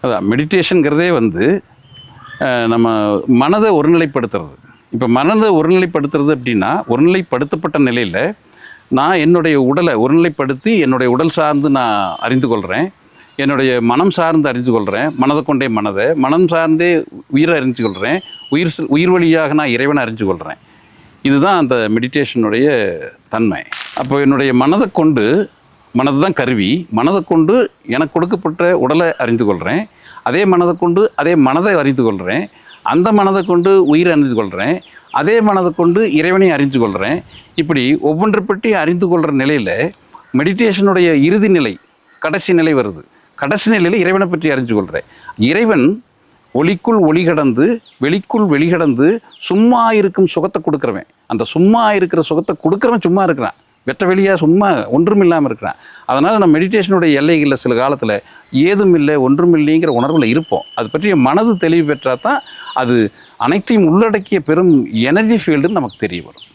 அதான் மெடிடேஷனுங்கிறதே வந்து நம்ம மனதை ஒருநிலைப்படுத்துறது. இப்போ மனதை ஒருநிலைப்படுத்துறது அப்படின்னா, ஒருநிலைப்படுத்தப்பட்ட நிலையில் நான் என்னுடைய உடலை ஒருநிலைப்படுத்தி என்னுடைய உடல் சார்ந்து நான் அறிந்து கொள்கிறேன், என்னுடைய மனம் சார்ந்து அறிந்து கொள்கிறேன், மனதை கொண்டே மனம் சார்ந்தே உயிரை அறிஞ்சு கொள்கிறேன், உயிர் வழியாக நான் இறைவனை அறிஞ்சு கொள்கிறேன். இதுதான் அந்த மெடிடேஷனுடைய தன்மை. அப்போ என்னுடைய மனதை கொண்டு, மனது தான் கருவி, மனதை கொண்டு எனக்கு கொடுக்கப்பட்ட உடலை அறிந்து கொள்கிறேன், அதே மனதை கொண்டு அதே மனதை அறிந்து கொள்கிறேன், அந்த மனதை கொண்டு உயிரை அறிந்து கொள்கிறேன், அதே மனதை கொண்டு இறைவனை அறிந்து கொள்கிறேன். இப்படி ஒவ்வொன்றை பற்றி அறிந்து கொள்கிற நிலையில் மெடிடேஷனுடைய இறுதி நிலை, கடைசி நிலை வருது. கடைசி நிலையில் இறைவனை பற்றி அறிஞ்சு கொள்கிறேன். இறைவன் ஒளிக்குள் ஒளி கடந்து வெளிக்குள் வெளிகடந்து சும்மா இருக்கும் சுகத்தை கொடுக்குறவன். அந்த சும்மா இருக்கிற சுகத்தை கொடுக்குறவன் சும்மா இருக்கிறான், வெட்ட வெளியாக சும்மா ஒன்றும் இல்லாமல் இருக்கிறான். அதனால் நம்ம மெடிடேஷனுடைய எல்லைகளில் சில காலத்தில் ஏதும் இல்லை ஒன்றும் இல்லைங்கிற உணர்வில் இருப்போம். அது பற்றிய மனது தெளிவு பெற்றால் தான் அது அனைத்தையும் உள்ளடக்கிய பெரும் எனர்ஜி ஃபீல்டுன்னு நமக்கு தெரிய வரும்.